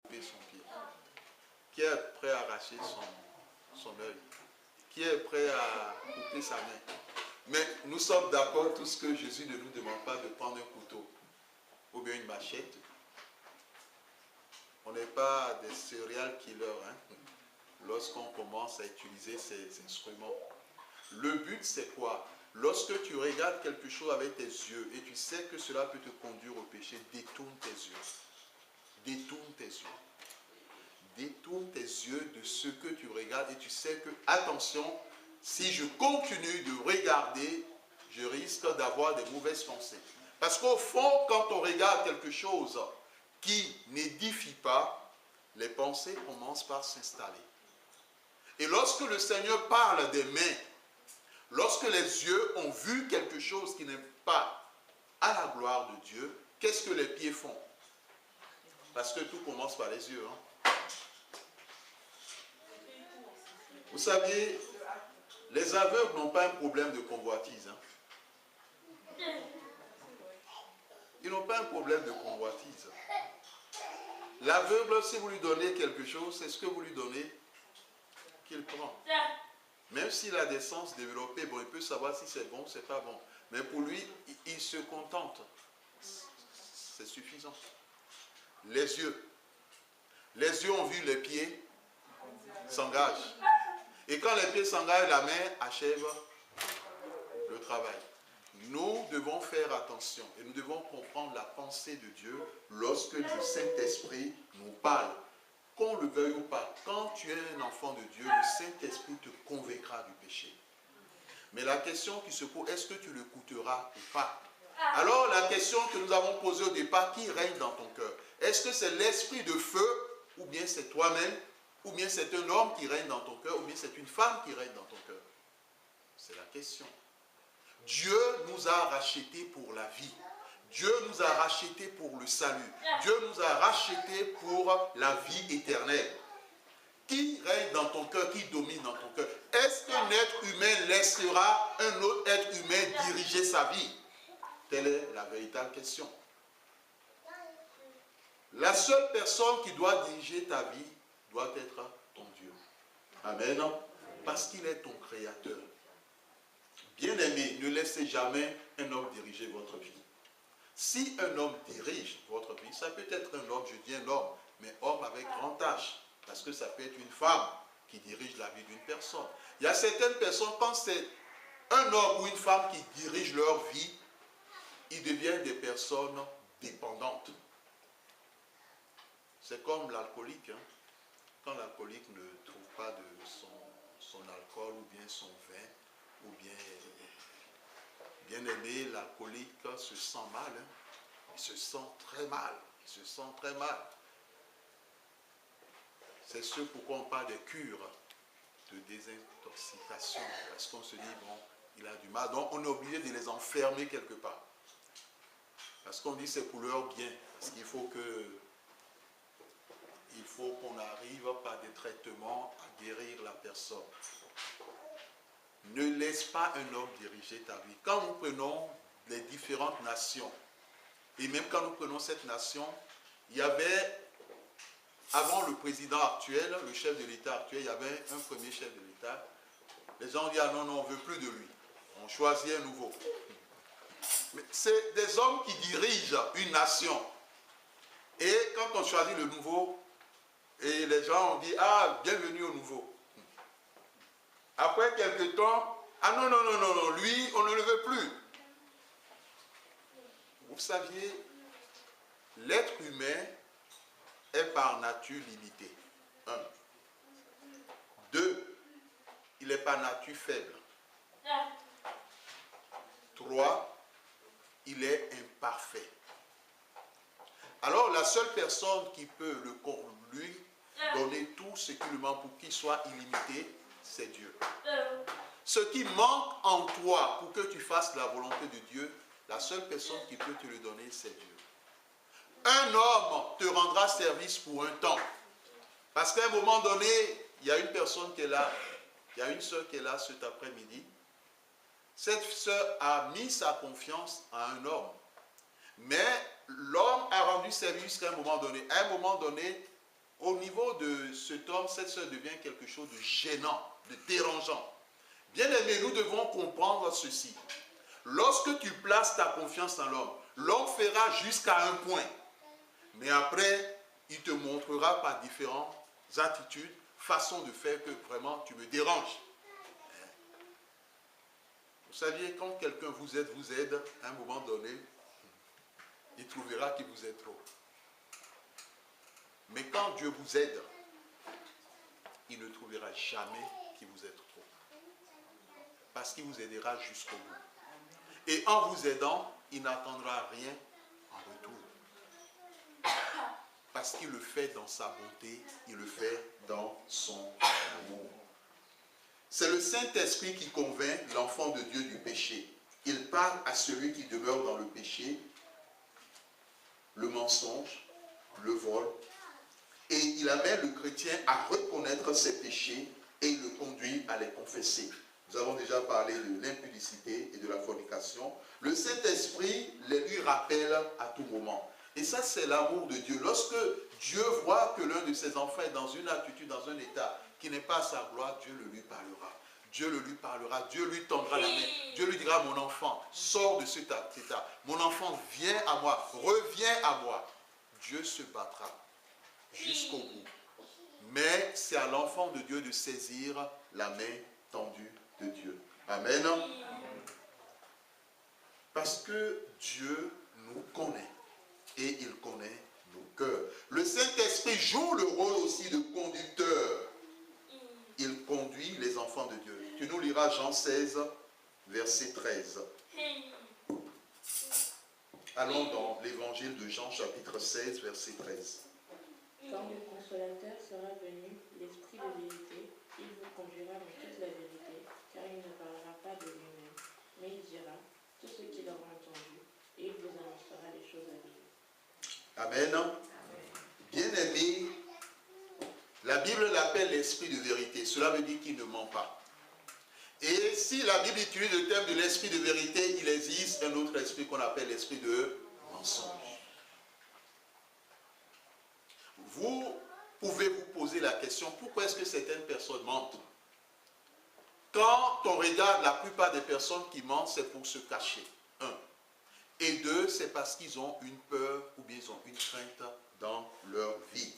couper son pied? Qui est prêt à arracher son œil? Qui est prêt à couper sa main? Mais nous sommes d'accord tous que Jésus ne nous demande pas de prendre un couteau ou bien une machette. On n'est pas des serial killers, hein, lorsqu'on commence à utiliser ces instruments. Le but, c'est quoi? Lorsque tu regardes quelque chose avec tes yeux et tu sais que cela peut te conduire au péché, détourne tes yeux. Détourne tes yeux. Détourne tes yeux de ce que tu regardes et tu sais que, attention, si je continue de regarder, je risque d'avoir des mauvaises pensées. Parce qu'au fond, quand on regarde quelque chose qui n'édifie pas, les pensées commencent par s'installer. Et lorsque le Seigneur parle des mains, lorsque les yeux ont vu quelque chose qui n'est pas à la gloire de Dieu, qu'est-ce que les pieds font? Parce que tout commence par les yeux. Hein. Vous saviez, les aveugles n'ont pas un problème de convoitise. Hein. Ils n'ont pas un problème de convoitise. L'aveugle, si vous lui donnez quelque chose, c'est ce que vous lui donnez qu'il prend. Même s'il a des sens développés, bon, il peut savoir si c'est bon ou c'est pas bon. Mais pour lui, il se contente. C'est suffisant. Les yeux. Les yeux ont vu les pieds s'engagent. Et quand les pieds s'engagent, la main achève le travail. Nous devons faire attention et nous devons comprendre la pensée de Dieu lorsque le Saint-Esprit nous parle. Qu'on le veuille ou pas, quand tu es un enfant de Dieu, le Saint-Esprit te convaincra du péché. Mais la question qui se pose, est-ce que tu l'écouteras ou pas? Alors la question que nous avons posée au départ, qui règne dans ton cœur? Est-ce que c'est l'esprit de feu, ou bien c'est toi-même, ou bien c'est un homme qui règne dans ton cœur, ou bien c'est une femme qui règne dans ton cœur? C'est la question. Dieu nous a rachetés pour la vie. Dieu nous a rachetés pour le salut. Dieu nous a rachetés pour la vie éternelle. Qui règne dans ton cœur, qui domine dans ton cœur? Est-ce qu'un être humain laissera un autre être humain diriger sa vie? Telle est la véritable question. La seule personne qui doit diriger ta vie doit être ton Dieu. Amen. Parce qu'il est ton créateur. Bien-aimé, ne laissez jamais un homme diriger votre vie. Si un homme dirige votre vie, ça peut être un homme, je dis un homme, mais homme avec grand H, parce que ça peut être une femme qui dirige la vie d'une personne. Il y a certaines personnes, quand c'est un homme ou une femme qui dirige leur vie, ils deviennent des personnes dépendantes. C'est comme l'alcoolique. Hein. Quand l'alcoolique ne trouve pas de son alcool ou bien son vin, ou bien aimé, l'alcoolique se sent mal. Hein. Il se sent très mal. Il se sent très mal. C'est ce pourquoi on parle de cure, de désintoxication. Parce qu'on se dit, bon, il a du mal. Donc on est obligé de les enfermer quelque part. Parce qu'on dit c'est pour leur bien. Parce qu'il faut qu'on arrive par des traitements à guérir la personne. Ne laisse pas un homme diriger ta vie. Quand nous prenons les différentes nations, et même quand nous prenons cette nation, il y avait, avant le président actuel, le chef de l'État actuel, il y avait un premier chef de l'État. Les gens disent, ah non, non, on ne veut plus de lui. On choisit un nouveau. Mais c'est des hommes qui dirigent une nation. Et quand on choisit le nouveau, et les gens ont dit, ah, bienvenue au nouveau. Après quelques temps, ah non, non, non, non, non, lui, on ne le veut plus. Vous saviez, l'être humain est par nature limité. 1. 2. Il est par nature faible. 3. Il est imparfait. Alors la seule personne qui peut lui donner tout ce qui lui manque pour qu'il soit illimité, c'est Dieu. Ce qui manque en toi pour que tu fasses la volonté de Dieu, la seule personne qui peut te le donner, c'est Dieu. Un homme te rendra service pour un temps. Parce qu'à un moment donné, il y a une personne qui est là, il y a une soeur qui est là cet après-midi. Cette soeur a mis sa confiance à un homme. Mais l'homme a rendu service jusqu'à un moment donné. À un moment donné, au niveau de cet homme, cette soeur devient quelque chose de gênant, de dérangeant. Bien aimé, nous devons comprendre ceci. Lorsque tu places ta confiance en l'homme, l'homme fera jusqu'à un point. Mais après, il te montrera par différentes attitudes, façons de faire que vraiment tu me déranges. Vous saviez, quand quelqu'un vous aide, à un moment donné, il trouvera qu'il vous aide trop. Mais quand Dieu vous aide, il ne trouvera jamais qu'il vous aide trop. Parce qu'il vous aidera jusqu'au bout. Et en vous aidant, il n'attendra rien en retour. Parce qu'il le fait dans sa bonté, il le fait dans son amour. C'est le Saint-Esprit qui convainc l'enfant de Dieu du péché. Il parle à celui qui demeure dans le péché, le mensonge, le vol, et il amène le chrétien à reconnaître ses péchés et il le conduit à les confesser. Nous avons déjà parlé de l'impudicité et de la fornication. Le Saint-Esprit les lui rappelle à tout moment. Et ça, c'est l'amour de Dieu. Lorsque Dieu voit que l'un de ses enfants est dans une attitude, dans un état qui n'est pas à sa gloire, Dieu le lui parlera. Dieu le lui parlera, Dieu lui tendra la main. Dieu lui dira, mon enfant, sors de cet état. Mon enfant, viens à moi, reviens à moi. Dieu se battra jusqu'au bout. Mais c'est à l'enfant de Dieu de saisir la main tendue de Dieu. Amen. Parce que Dieu nous connaît et il connaît nos cœurs. Le Saint-Esprit joue le rôle aussi de conducteur. Il conduit les enfants de Dieu. Tu nous liras Jean 16, verset 13. Allons dans l'évangile de Jean, chapitre 16, verset 13. Quand le consolateur sera venu, l'Esprit de vérité, il vous conduira dans toute la vérité, car il ne parlera pas de lui-même, mais il dira tout ce qu'il aura entendu, et il vous annoncera les choses à venir. Amen. Bien-aimé, la Bible l'appelle l'Esprit de vérité. Cela veut dire qu'il ne ment pas. Et si la Bible utilise le terme de l'Esprit de vérité, il existe un autre esprit qu'on appelle l'Esprit de mensonge. Vous pouvez vous poser la question, pourquoi est-ce que certaines personnes mentent? Quand on regarde la plupart des personnes qui mentent, c'est pour se cacher. Un. Et deux, c'est parce qu'ils ont une peur ou bien ils ont une crainte dans leur vie.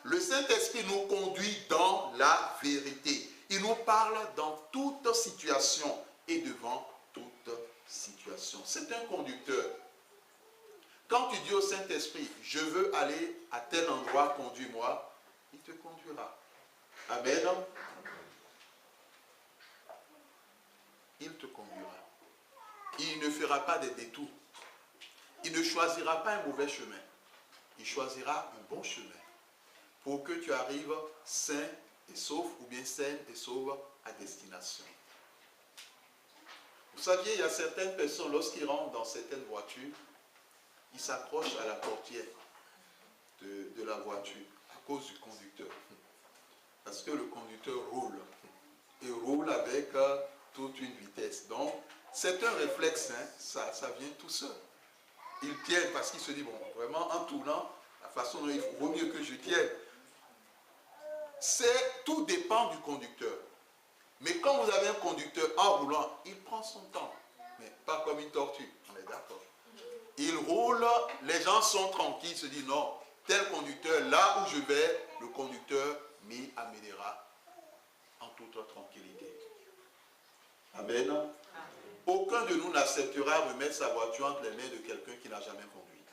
Le Saint-Esprit nous conduit dans la vérité. Il nous parle dans toute situation et devant toute situation. C'est un conducteur. Quand tu dis au Saint-Esprit, je veux aller à tel endroit, conduis-moi, il te conduira. Amen. Il te conduira. Il ne fera pas des détours. Il ne choisira pas un mauvais chemin. Il choisira un bon chemin pour que tu arrives sain et sauf ou bien saine et sauve à destination. Vous saviez, il y a certaines personnes, lorsqu'ils rentrent dans certaines voitures, ils s'accrochent à la portière de la voiture à cause du conducteur. Parce que le conducteur roule. Et roule avec toute une vitesse. Donc, c'est un réflexe, hein, ça vient tout seul. Il tient parce qu'il se dit, bon, vraiment, en tournant, la façon dont il vaut mieux que je tienne. Tout dépend du conducteur. Mais quand vous avez un conducteur en roulant, il prend son temps. Mais pas comme une tortue, on est d'accord. Il roule, les gens sont tranquilles, se disent non, tel conducteur, là où je vais, le conducteur m'y amènera en toute tranquillité. Amen. Amen. Aucun de nous n'acceptera remettre sa voiture entre les mains de quelqu'un qui n'a jamais conduit.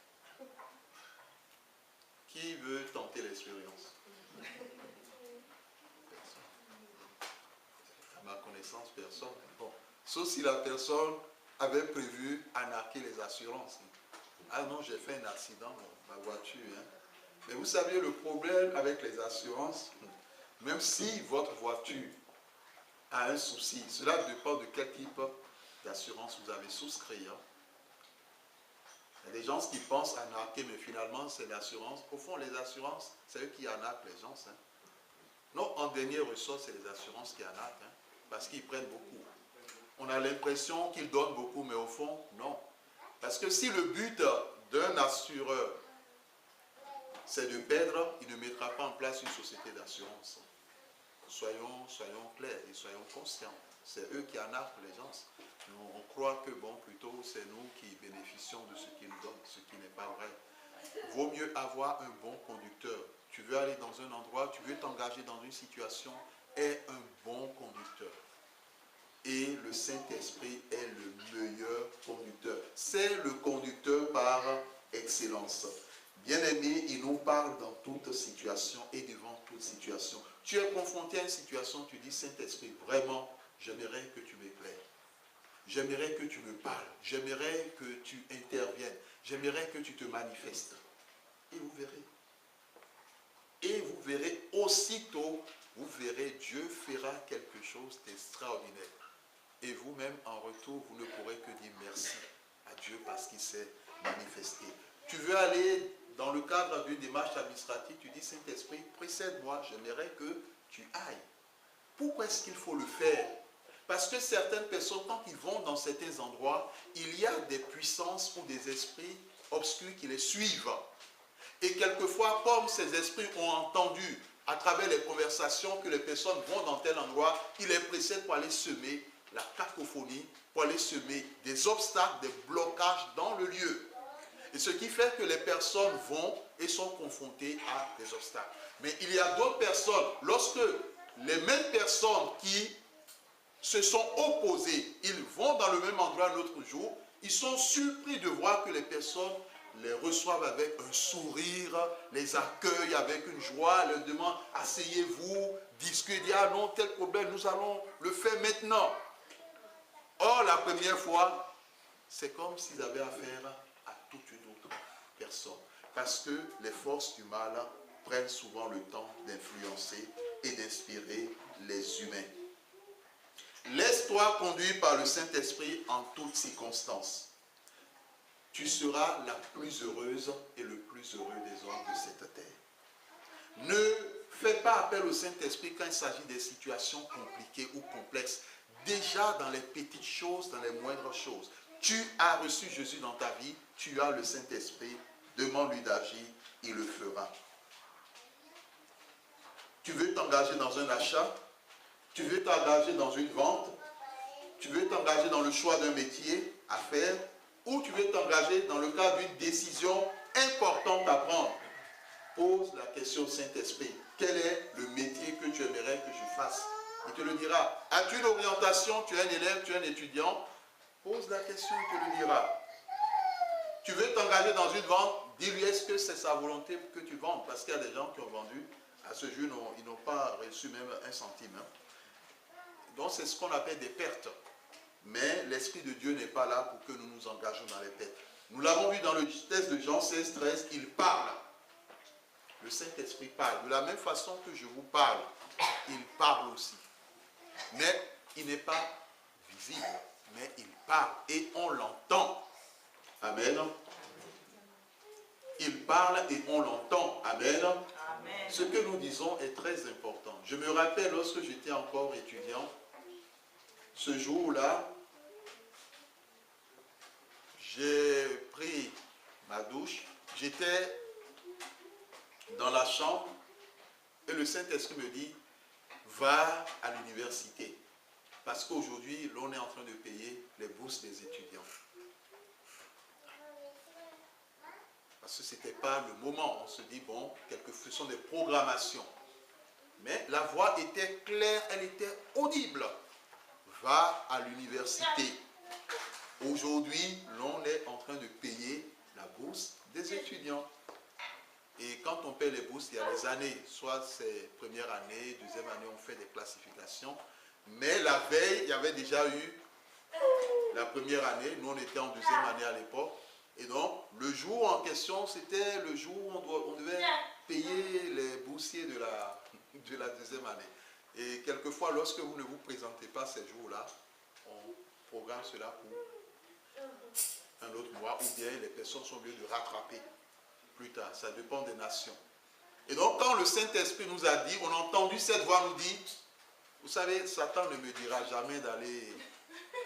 Qui veut tenter l'expérience? À ma connaissance, personne. Bon. Sauf si la personne avait prévu arnaquer les assurances. Ah non, j'ai fait un accident dans ma voiture. Hein. Mais vous savez, le problème avec les assurances, même si votre voiture a un souci, cela dépend de quel type d'assurance vous avez souscrit. Hein. Il y a des gens qui pensent arnaquer, mais finalement, c'est l'assurance. Au fond, les assurances, c'est eux qui arnaquent les gens. Hein. Non, en dernier ressort, c'est les assurances qui arnaquent, hein, parce qu'ils prennent beaucoup. On a l'impression qu'ils donnent beaucoup, mais au fond, non. Parce que si le but d'un assureur, c'est de perdre, il ne mettra pas en place une société d'assurance. Soyons clairs et soyons conscients. C'est eux qui en arquent les gens. Nous, on croit que, bon, plutôt, c'est nous qui bénéficions de ce qu'ils nous donnent, ce qui n'est pas vrai. Vaut mieux avoir un bon conducteur. Tu veux aller dans un endroit, tu veux t'engager dans une situation, aie un bon conducteur. Et le Saint-Esprit est le meilleur conducteur. C'est le conducteur par excellence. Bien-aimé, il nous parle dans toute situation et devant toute situation. Tu es confronté à une situation, tu dis, Saint-Esprit, vraiment, j'aimerais que tu m'éclaires. J'aimerais que tu me parles. J'aimerais que tu interviennes. J'aimerais que tu te manifestes. Et vous verrez. Et vous verrez aussitôt, vous verrez, Dieu fera quelque chose d'extraordinaire. Et vous-même, en retour, vous ne pourrez que dire merci à Dieu parce qu'il s'est manifesté. Tu veux aller dans le cadre d'une démarche administrative, tu dis, Saint-Esprit, précède-moi, j'aimerais que tu ailles. Pourquoi est-ce qu'il faut le faire? Parce que certaines personnes, quand ils vont dans certains endroits, il y a des puissances ou des esprits obscurs qui les suivent. Et quelquefois, comme ces esprits ont entendu à travers les conversations que les personnes vont dans tel endroit, ils les précèdent pour aller semer la cacophonie, pour aller semer des obstacles, des blocages dans le lieu. Et ce qui fait que les personnes vont et sont confrontées à des obstacles. Mais il y a d'autres personnes, lorsque les mêmes personnes qui se sont opposées, ils vont dans le même endroit l'autre jour, ils sont surpris de voir que les personnes les reçoivent avec un sourire, les accueillent avec une joie, leur demandent, asseyez-vous, discutez, ah non, tel problème, nous allons le faire maintenant. Or, la première fois, c'est comme s'ils avaient affaire à toute une autre personne. Parce que les forces du mal prennent souvent le temps d'influencer et d'inspirer les humains. Laisse-toi conduire par le Saint-Esprit en toutes circonstances. Tu seras la plus heureuse et le plus heureux des hommes de cette terre. Ne fais pas appel au Saint-Esprit quand il s'agit des situations compliquées ou complexes. Déjà dans les petites choses, dans les moindres choses. Tu as reçu Jésus dans ta vie, tu as le Saint-Esprit, demande-lui d'agir, il le fera. Tu veux t'engager dans un achat, tu veux t'engager dans une vente, tu veux t'engager dans le choix d'un métier à faire, ou tu veux t'engager dans le cadre d'une décision importante à prendre. Pose la question au Saint-Esprit. Quel est le métier que tu aimerais que je fasse? Il te le dira. As-tu une orientation? Tu es un élève, tu es un étudiant? Pose la question, il te le dira. Tu veux t'engager dans une vente? Dis-lui, est-ce que c'est sa volonté que tu vendes? Parce qu'il y a des gens qui ont vendu. À ce jour, ils n'ont pas reçu même un centime. Donc, c'est ce qu'on appelle des pertes. Mais l'Esprit de Dieu n'est pas là pour que nous nous engagions dans les pertes. Nous l'avons vu dans le texte de Jean 16, 13, il parle. Le Saint-Esprit parle. De la même façon que je vous parle, il parle aussi. Mais il n'est pas visible, mais il parle et on l'entend. Amen. Il parle et on l'entend. Amen. Amen. Ce que nous disons est très important. Je me rappelle lorsque j'étais encore étudiant, ce jour-là, j'ai pris ma douche, j'étais dans la chambre et le Saint-Esprit me dit, va à l'université. Parce qu'aujourd'hui, l'on est en train de payer les bourses des étudiants. Parce que ce n'était pas le moment. On se dit, bon, ce sont des programmations. Mais la voix était claire, elle était audible. Va à l'université. Aujourd'hui, l'on est en train de payer la bourse des étudiants. Et quand on paie les bourses, il y a des années, soit c'est première année, deuxième année, on fait des classifications. Mais la veille, il y avait déjà eu la première année. Nous, on était en deuxième année à l'époque. Et donc, le jour en question, c'était le jour où on devait payer les boursiers de la deuxième année. Et quelquefois, lorsque vous ne vous présentez pas ces jours-là, on programme cela pour un autre mois, ou bien les personnes sont obligées de rattraper plus tard. Ça dépend des nations. Et donc, quand le Saint-Esprit nous a dit, on a entendu cette voix nous dire, vous savez, Satan ne me dira jamais d'aller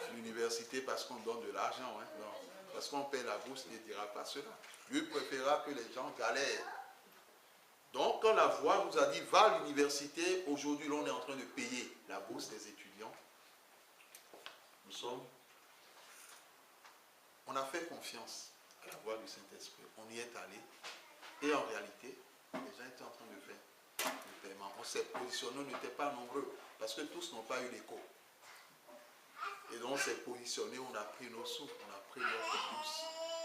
à l'université parce qu'on donne de l'argent. Hein? Non. Parce qu'on paie la bourse, il ne dira pas cela. Lui préférera que les gens galèrent Donc, quand la voix nous a dit, va à l'université, aujourd'hui, on est en train de payer la bourse des étudiants. On a fait confiance à la voix du Saint-Esprit. On y est allé. Et en réalité, les gens étaient en train de faire le paiement. On s'est positionné, on n'était pas nombreux, parce que tous n'ont pas eu l'écho. Et donc, on s'est positionné, on a pris nos sous, on a pris notre bourse,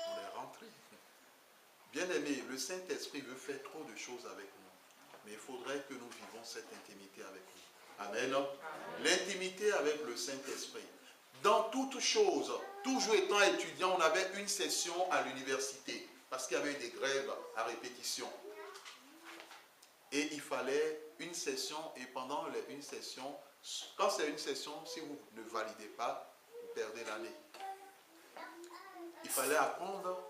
on est rentré. Bien aimé, le Saint-Esprit veut faire trop de choses avec nous. Mais il faudrait que nous vivons cette intimité avec lui. Amen. L'intimité avec le Saint-Esprit. Dans toute chose, toujours étant étudiant, on avait une session à l'université. Parce qu'il y avait des grèves à répétition. Et il fallait une session, et pendant une session, quand c'est une session, si vous ne validez pas, vous perdez l'année. Il fallait apprendre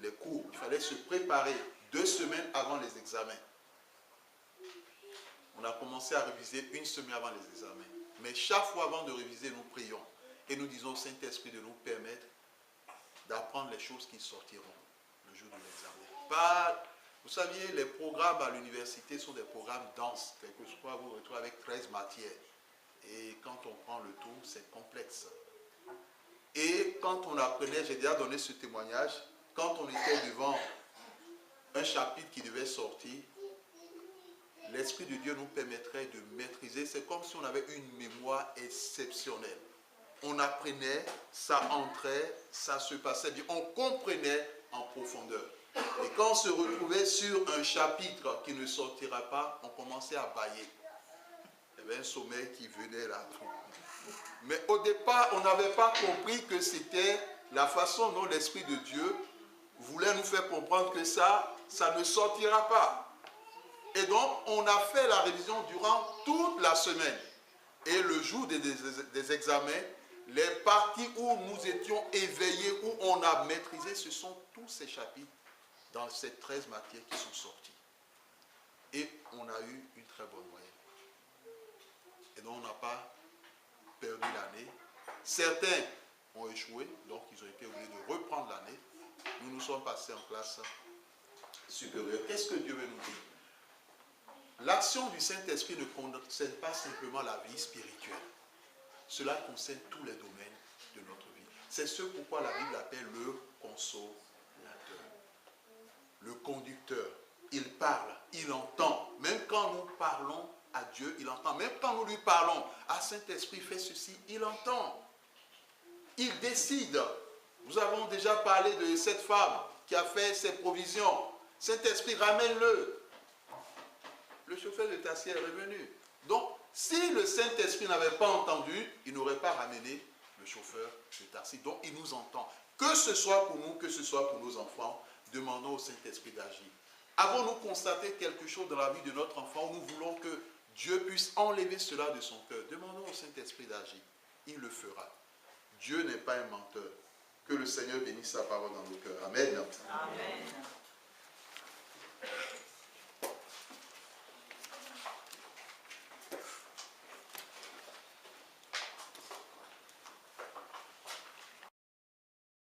les cours, il fallait se préparer 2 semaines avant les examens. On a commencé à réviser 1 semaine avant les examens. Mais chaque fois avant de réviser, nous prions. Et nous disons au Saint-Esprit de nous permettre d'apprendre les choses qui sortiront le jour de l'examen. Vous saviez, les programmes à l'université sont des programmes denses. Quelquefois, vous vous retrouvez avec 13 matières. Et quand on prend le tout, c'est complexe. Et quand on apprenait, j'ai déjà donné ce témoignage, quand on était devant un chapitre qui devait sortir, l'Esprit de Dieu nous permettrait de maîtriser. C'est comme si on avait une mémoire exceptionnelle. On apprenait, ça entrait, ça se passait bien. On comprenait en profondeur. Et quand on se retrouvait sur un chapitre qui ne sortira pas, on commençait à bâiller. Il y avait un sommeil qui venait là. Mais au départ, on n'avait pas compris que c'était la façon dont l'Esprit de Dieu voulait nous faire comprendre que ça ne sortira pas. Et donc, on a fait la révision durant toute la semaine. Et le jour des examens, les parties où nous étions éveillés, où on a maîtrisé, ce sont tous ces chapitres dans ces 13 matières qui sont sortis. Et on a eu une très bonne moyenne. Et donc, on n'a pas perdu l'année. Certains ont échoué, donc ils ont été obligés de reprendre l'année. Nous nous sommes passés en classe supérieure. Qu'est-ce que Dieu veut nous dire? L'action du Saint-Esprit ne concerne pas simplement la vie spirituelle. Cela concerne tous les domaines de notre vie. C'est ce pourquoi la Bible appelle le consolateur, le conducteur. Il parle, il entend. Même quand nous parlons à Dieu, il entend. Même quand nous lui parlons, ah Saint-Esprit, fais ceci, il entend. Il décide. Nous avons déjà parlé de cette femme qui a fait ses provisions. Saint-Esprit, ramène-le. Le chauffeur de taxi est revenu. Donc, si le Saint-Esprit n'avait pas entendu, il n'aurait pas ramené le chauffeur de taxi. Donc, il nous entend. Que ce soit pour nous, que ce soit pour nos enfants, demandons au Saint-Esprit d'agir. Avons-nous constaté quelque chose dans la vie de notre enfant où nous voulons que Dieu puisse enlever cela de son cœur? Demandons au Saint-Esprit d'agir. Il le fera. Dieu n'est pas un menteur. Que le Seigneur bénisse sa parole dans nos cœurs. Amen. Amen.